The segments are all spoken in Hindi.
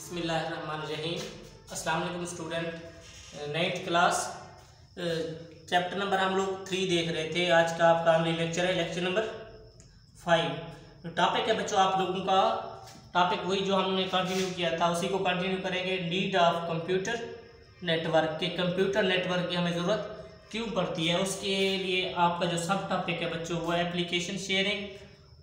बिस्मिल्लाहिर्रहमानिर्रहीम। अस्सलाम वालेकुम student. 9th class chapter number हम लोग 3 देख रहे थे। आज का आपका लेक्चर है लेक्चर नंबर 5। टॉपिक है बच्चों आप लोगों का टॉपिक वही जो हमने कंटिन्यू किया था उसी को कंटिन्यू करेंगे। नीड ऑफ कंप्यूटर नेटवर्क के कंप्यूटर नेटवर्क की हमें ज़रूरत क्यों पड़ती है, उसके लिए आपका जो सब टॉपिक है बच्चों वो एप्लीकेशन शेयरिंग।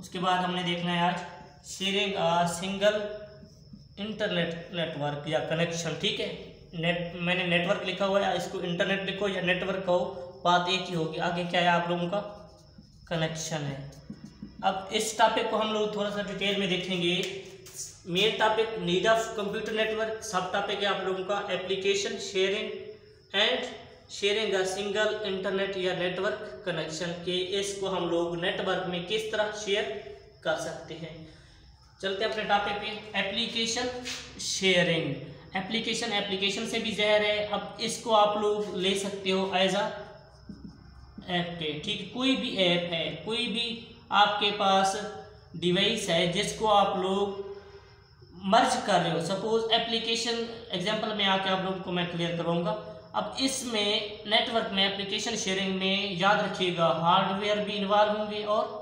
उसके बाद हमने देखना है आज शेयरिंग सिंगल इंटरनेट नेटवर्क या कनेक्शन। ठीक है, मैंने नेटवर्क लिखा हुआ है, इसको इंटरनेट लिखो या नेटवर्क कहो, बात एक ही होगी। आगे क्या है आप लोगों का कनेक्शन है। अब इस टॉपिक को हम लोग थोड़ा सा डिटेल में देखेंगे। Main topic need of computer network, सब टॉपिक है आप लोगों का application sharing and sharing a single internet या नेटवर्क कनेक्शन के इसको हम लोग नेटवर्क में किस तरह शेयर कर सकते हैं। चलते हैं अपने टॉपिक पे। Application sharing. एप्लीकेशन से भी ज़हर है। अब इसको आप लोग ले सकते हो एज अ ऐप पे। ठीक, कोई भी ऐप है, कोई भी आपके पास डिवाइस है जिसको आप लोग मर्ज कर रहे हो। सपोज एप्लीकेशन एग्जांपल में आके आप लोगों को मैं क्लियर करवाऊंगा। अब इसमें नेटवर्क में एप्लीकेशन शेयरिंग में याद रखिएगा हार्डवेयर भी इन्वॉल्व होंगे और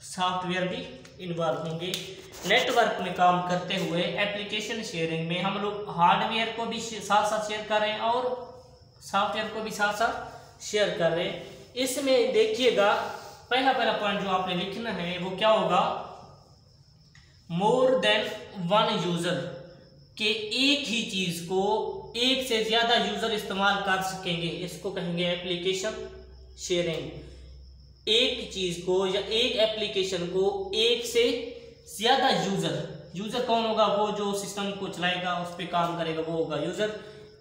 सॉफ्टवेयर भी इन्वॉल्व होंगे। नेटवर्क में काम करते हुए एप्लीकेशन शेयरिंग में हम लोग हार्डवेयर को भी साथ साथ शेयर कर रहे हैं और सॉफ्टवेयर को भी साथ साथ शेयर कर रहे हैं। इसमें देखिएगा पहला पॉइंट जो आपने लिखना है वो क्या होगा, मोर देन वन यूजर के एक ही चीज को एक से ज्यादा यूजर इस्तेमाल कर सकेंगे, इसको कहेंगे एप्लीकेशन शेयरिंग। एक चीज को या एक एप्लीकेशन को एक से ज्यादा यूजर कौन होगा, वो जो सिस्टम को चलाएगा उस पर काम करेगा वो होगा यूजर।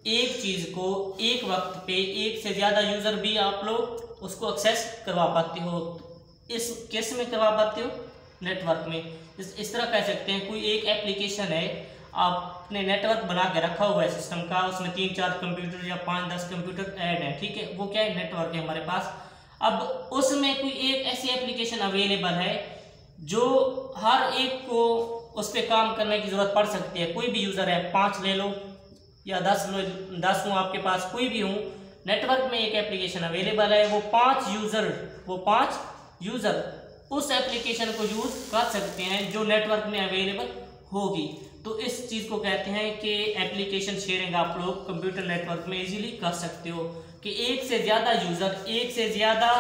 एक चीज को एक वक्त पे एक से ज्यादा यूजर भी आप लोग उसको एक्सेस करवा पाते हो। इस केस में करवा पाते हो नेटवर्क में। इस तरह कह सकते हैं कोई एक एप्लीकेशन है, आपने नेटवर्क बना के रखा हुआ है सिस्टम का, उसमें 3-4 कंप्यूटर या 5-10 कंप्यूटर ऐड है। ठीक है, वो क्या है नेटवर्क है हमारे पास। अब उसमें कोई एक ऐसी एप्लीकेशन अवेलेबल है जो हर एक को उस पर काम करने की जरूरत पड़ सकती है। कोई भी यूजर है, 5 ले लो या 10 हो आपके पास, कोई भी हो, नेटवर्क में एक एप्लीकेशन अवेलेबल है, वो 5 यूजर उस एप्लीकेशन को यूज कर सकते हैं जो नेटवर्क में अवेलेबल होगी। तो इस चीज को कहते हैं कि एप्लीकेशन शेयरिंग आप लोग कंप्यूटर नेटवर्क में इजीली कर सकते हो कि एक से ज्यादा यूजर, एक से ज्यादा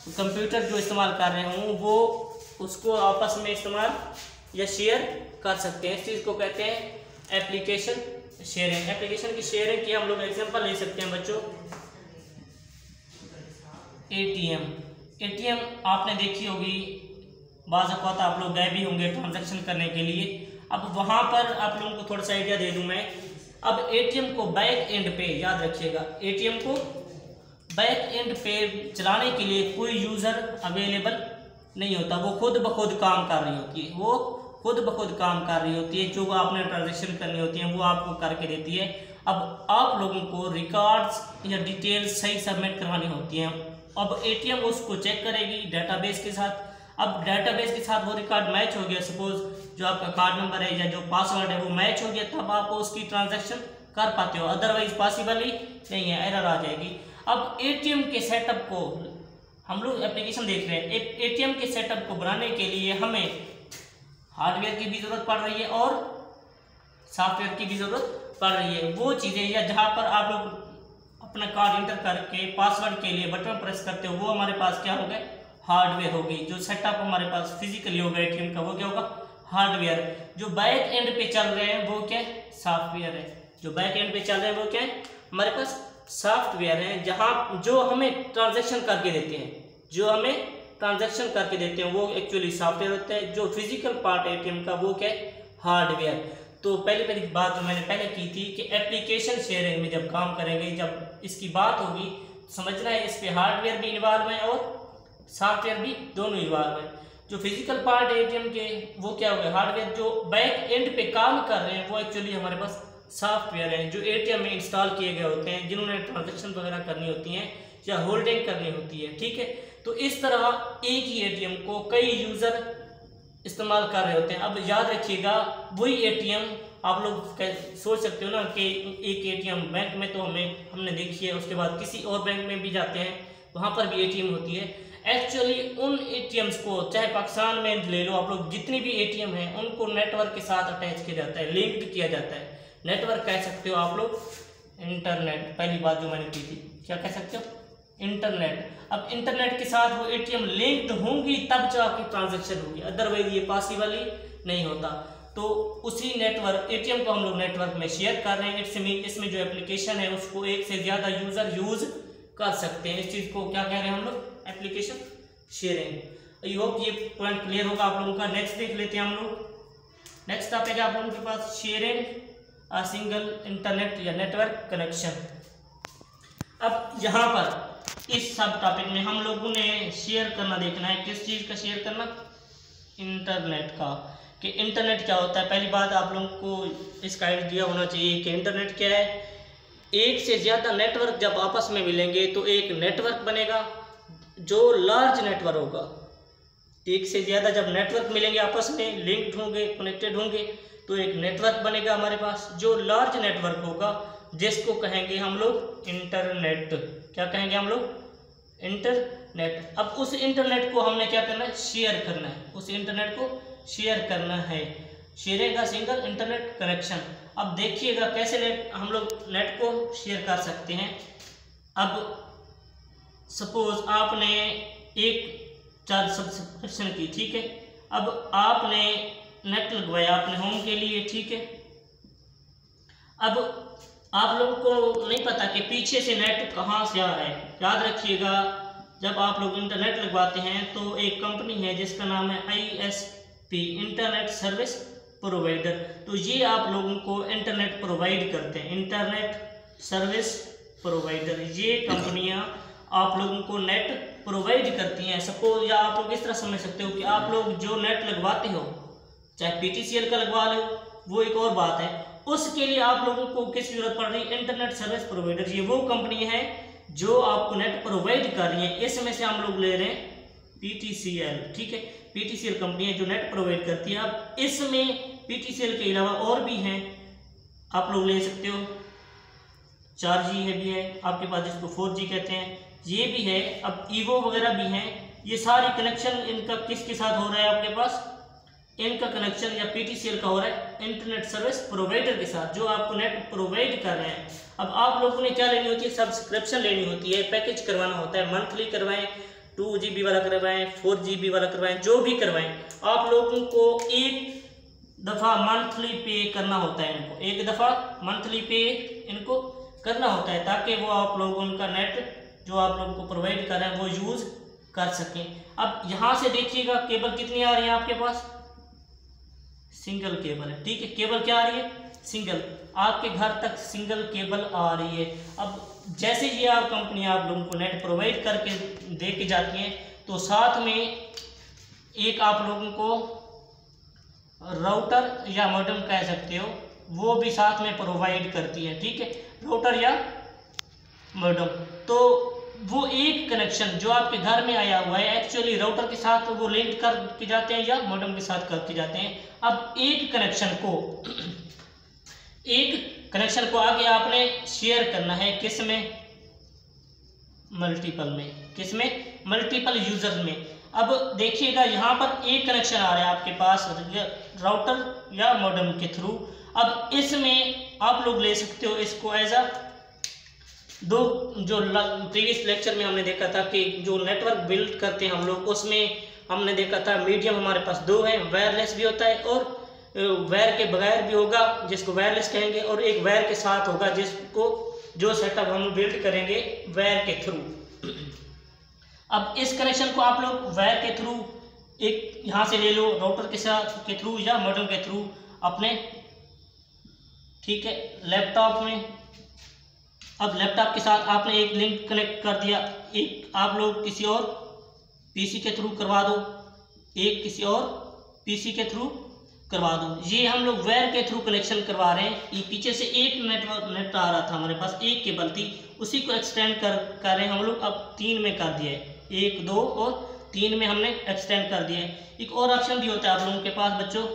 कंप्यूटर जो इस्तेमाल कर रहे हों वो उसको आपस में इस्तेमाल या शेयर कर सकते हैं। इस चीज को कहते हैं एप्लीकेशन शेयरिंग। एप्लीकेशन की शेयरिंग की हम लोग एग्जांपल ले सकते हैं बच्चों। एटीएम आपने देखी होगी, बाज़ औक़ात आप लोग गए भी होंगे ट्रांजैक्शन करने के लिए। अब वहां पर आप लोगों को थोड़ा सा आइडिया दे दूं मैं। अब एटीएम को बैक एंड पे याद रखिएगा, एटीएम को बैक एंड पे चलाने के लिए कोई यूजर अवेलेबल नहीं होता, वो खुद ब खुद काम कर रही होती है। वो खुद ब खुद काम कर रही होती है, जो आपने ट्रांजैक्शन करनी होती है वो आपको करके देती है। अब आप लोगों को रिकॉर्ड्स या डिटेल्स सही सबमिट करवानी होती हैं। अब एटीएम उसको चेक करेगी डेटाबेस के साथ। अब डेटाबेस के साथ वो रिकॉर्ड मैच हो गया, सपोज जो आपका कार्ड नंबर है या जो पासवर्ड है वो मैच हो गया, तब आप उसकी ट्रांजैक्शन कर पाते हो, अदरवाइज पॉसिबल ही नहीं है, एरर आ जाएगी। अब एटीएम के सेटअप को हम लोग एप्लीकेशन देख रहे हैं, एटीएम के सेटअप को बनाने के लिए हमें हार्डवेयर की भी जरूरत पड़ रही है और सॉफ्टवेयर की भी जरूरत पड़ रही है। वो चीज़ें या जहाँ पर आप लोग अपना कार्ड इंटर करके पासवर्ड के लिए बटन प्रेस करते हो वो हमारे पास क्या हो गए, हार्डवेयर हो गई। जो सेटअप हमारे पास फिजिकली होगा एटीएम का वो क्या होगा, हार्डवेयर। जो बैक एंड पे चल रहे हैं वो क्या है, सॉफ्टवेयर है। जो बैक एंड पे चल रहे हैं वो क्या है, हमारे पास सॉफ्टवेयर है, जहां जो हमें ट्रांजैक्शन करके देते हैं, वो एक्चुअली सॉफ्टवेयर होता है। जो फिजिकल पार्ट है एटीएम का वो क्या है, हार्डवेयर। तो पहली बात जो मैंने पहले की थी कि एप्लीकेशन शेयरिंग में जब काम करेंगे, जब इसकी बात होगी समझना है इस पे हार्डवेयर भी इन्वॉल्व है और सॉफ्टवेयर भी दोनों इन्वॉल्व है। जो फिजिकल पार्ट है एटीएम के वो क्या हो गया, हार्डवेयर। जो बैक एंड पे काम कर रहे हैं वो एक्चुअली हमारे पास सॉफ्टवेयर है, जो एटीएम में इंस्टॉल किए गए होते हैं, जिन्होंने ट्रांजैक्शन वगैरह करनी होती हैं या होल्डिंग करनी होती है। ठीक है, तो इस तरह एक ही एटीएम को कई यूजर इस्तेमाल कर रहे होते हैं। अब याद रखिएगा वही एटीएम आप लोग सोच सकते हो ना कि एक एटीएम बैंक में तो हमने देखी है, उसके बाद किसी और बैंक में भी जाते हैं, वहाँ पर भी एटीएम होती है। एक्चुअली उन एटीएम्स को चाहे पाकिस्तान में ले लो आप लोग, जितनी भी एटीएम हैं उनको नेटवर्क के साथ अटैच किया जाता है, लिंक्ड किया जाता है। नेटवर्क कह सकते हो आप लोग, इंटरनेट, पहली बात जो मैंने की थी, क्या कह सकते हो, इंटरनेट। अब इंटरनेट के साथ वो एटीएम लिंक्ड होंगी तब जो आपकी ट्रांजैक्शन होगी, अदरवाइज ये पॉसिबल नहीं होता। तो उसी नेटवर्क एटीएम को हम लोग नेटवर्क में शेयर कर रहे हैं। इसमें जो एप्लीकेशन है उसको एक से ज़्यादा यूज़र यूज़ कर सकते हैं। इस चीज़ को क्या कह रहे हैं हम लोग, एप्लीकेशन शेयरिंग। आई होप ये पॉइंट क्लियर होगा आप लोगों का। नेक्स्ट देख लेते हैं हम लोग। नेक्स्ट टॉपिक है आप लोगों के पास शेयरिंग अ सिंगल इंटरनेट या नेटवर्क कनेक्शन। अब यहाँ पर इस सब टॉपिक में हम लोगों ने शेयर करना देखना है, किस चीज़ का शेयर करना, इंटरनेट का, कि इंटरनेट क्या होता है। पहली बात आप लोगों को इसका आइडिया होना चाहिए कि इंटरनेट क्या है। एक से ज़्यादा नेटवर्क जब आपस में मिलेंगे तो एक नेटवर्क बनेगा जो लार्ज नेटवर्क होगा। एक से ज़्यादा जब नेटवर्क मिलेंगे आपस में, लिंक्ड होंगे, कनेक्टेड होंगे, तो एक नेटवर्क बनेगा हमारे पास जो लार्ज नेटवर्क होगा, जिसको कहेंगे हम लोग इंटरनेट। क्या कहेंगे हम लोग, इंटरनेट। अब उस इंटरनेट को हमने क्या करना है, शेयर करना है। उस इंटरनेट को शेयर करना है, शेयरिंग का सिंगल इंटरनेट कनेक्शन। अब देखिएगा कैसे हम लोग नेट को शेयर कर सकते हैं। अब सपोज आपने एक चार्ज सब्सक्रिप्शन की, ठीक है। अब आपने नेट लगवाया अपने होम के लिए, ठीक है। अब आप लोगों को नहीं पता कि पीछे से नेट कहाँ से आ रहा है। याद रखिएगा, जब आप लोग इंटरनेट लगवाते हैं तो एक कंपनी है जिसका नाम है ISP, इंटरनेट सर्विस प्रोवाइडर। तो ये आप लोगों को इंटरनेट प्रोवाइड करते हैं, इंटरनेट सर्विस प्रोवाइडर। ये कंपनियां आप लोगों को नेट प्रोवाइड करती हैं। सपोज, या आप लोग इस तरह समझ सकते हो कि आप लोग जो नेट लगवाते हो, चाहे PTCL का लगवा लो, वो एक और बात है, उसके लिए आप लोगों को किसकी जरूरत पड़ रही है, इंटरनेट सर्विस प्रोवाइडर। ये वो कंपनी है जो आपको नेट प्रोवाइड कर रही है। इसमें से हम लोग ले रहे हैं PTCL, ठीक है। PTCL कंपनी है जो नेट प्रोवाइड करती है। अब इसमें PTCL के अलावा और भी हैं, आप लोग ले सकते हो। 4G है भी है आपके पास, जिसको 4G कहते हैं, ये भी है। अब ईवो वगैरह भी हैं। ये सारी कनेक्शन इनका किसके साथ हो रहा है आपके पास, इनका कनेक्शन या PTCL का हो रहा है इंटरनेट सर्विस प्रोवाइडर के साथ, जो आपको नेट प्रोवाइड कर रहे हैं। अब आप लोगों ने क्या लेनी होती है, सब्सक्रिप्शन लेनी होती है, पैकेज करवाना होता है। मंथली करवाएं, 2GB वाला करवाएं, 4GB वाला करवाएं, जो भी करवाएं, आप लोगों को एक दफ़ा मंथली पे करना होता है। इनको एक दफ़ा मंथली पे इनको करना होता है, ताकि वो आप लोग उनका नेट जो आप लोगों को प्रोवाइड कर रहे हैं वो यूज़ कर सकें। अब यहाँ से देखिएगा केबल कितनी आ रही है आपके पास, सिंगल केबल है, ठीक है। केबल क्या आ रही है, सिंगल, आपके घर तक सिंगल केबल आ रही है। अब जैसे ये आप कंपनी आप लोगों को नेट प्रोवाइड करके दे के जाती हैं, तो साथ में एक आप लोगों को राउटर या मॉडेम कह सकते हो, वो भी साथ में प्रोवाइड करती है, ठीक है, राउटर या मॉडेम। तो वो एक कनेक्शन जो आपके घर में आया हुआ है, एक्चुअली राउटर के साथ वो लिंक कर के जाते हैं या मॉडेम के साथ करके जाते हैं। अब एक कनेक्शन को आगे आपने शेयर करना है, किस में, मल्टीपल में, किस में, मल्टीपल यूजर में। अब देखिएगा यहाँ पर एक कनेक्शन आ रहा है आपके पास राउटर या मॉडेम के थ्रू। अब इसमें आप लोग ले सकते हो इसको एज अ दो, जो प्रीवियस लेक्चर में हमने देखा था कि जो नेटवर्क बिल्ड करते हैं हम लोग, उसमें हमने देखा था मीडियम हमारे पास दो है, वायरलेस भी होता है और वायर के बगैर भी होगा, जिसको वायरलेस कहेंगे, और एक वायर के साथ होगा, जिसको जो सेटअप हम बिल्ड करेंगे वायर के थ्रू। अब इस कनेक्शन को आप लोग वायर के थ्रू एक यहाँ से ले लो, राउटर के साथ के थ्रू या मॉडेम के थ्रू अपने, ठीक है, लैपटॉप में। अब लैपटॉप के साथ आपने एक लिंक कनेक्ट कर दिया, एक आप लोग किसी और पीसी के थ्रू करवा दो, एक किसी और पीसी के थ्रू करवा दो। ये हम लोग वायर के थ्रू कनेक्शन करवा रहे हैं। ये पीछे से एक नेट आ रहा था हमारे पास, एक केबल थी, उसी को एक्सटेंड कर रहे हैं हम लोग। अब 3 में कर दिया है, 1, 2 और 3 में हमने एक्सटेंड कर दिया है। एक और ऑप्शन भी होता है आप लोगों के पास बच्चों,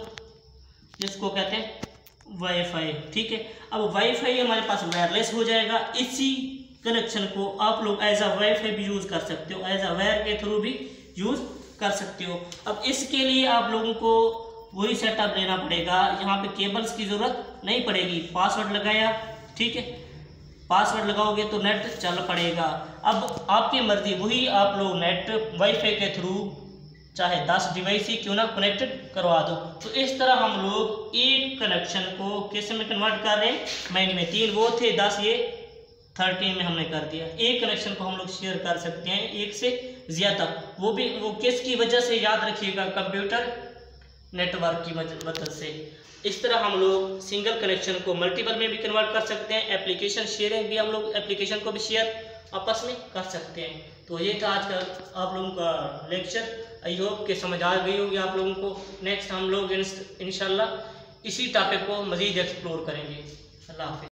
जिसको कहते हैं वाईफाई, ठीक है। अब वाईफाई हमारे पास वायरलेस हो जाएगा। इसी कनेक्शन को आप लोग एज अ वाईफाई भी यूज़ कर सकते हो, एज अ वायर के थ्रू भी यूज़ कर सकते हो। अब इसके लिए आप लोगों को वही सेटअप लेना पड़ेगा, यहाँ पे केबल्स की ज़रूरत नहीं पड़ेगी। पासवर्ड लगाया, ठीक है, पासवर्ड लगाओगे तो नेट चल पड़ेगा। अब आपकी मर्जी, वही आप लोग नेट वाईफाई के थ्रू चाहे 10 डिवाइस ही क्यों ना कनेक्टेड करवा दो। तो इस तरह हम लोग एक कनेक्शन को किस में कन्वर्ट कर रहे हैं, मैन में 3 वो थे, 10 ये 13 में हमने कर दिया। एक कनेक्शन को हम लोग शेयर कर सकते हैं एक से ज़्यादा, वो भी वो किसकी वजह से, याद रखिएगा, कंप्यूटर नेटवर्क की मदद से। इस तरह हम लोग सिंगल कनेक्शन को मल्टीपल में भी कन्वर्ट कर सकते हैं। एप्लीकेशन शेयरिंग भी हम लोग एप्लीकेशन को भी शेयर आपस में कर सकते हैं। तो ये था आज का आप लोगों का लेक्चर। आई होप कि समझ आ गई होगी आप लोगों को। नेक्स्ट हम लोग इंशाल्लाह इसी टॉपिक को मज़ीद एक्सप्लोर करेंगे। अल्लाह हाफ़िज़।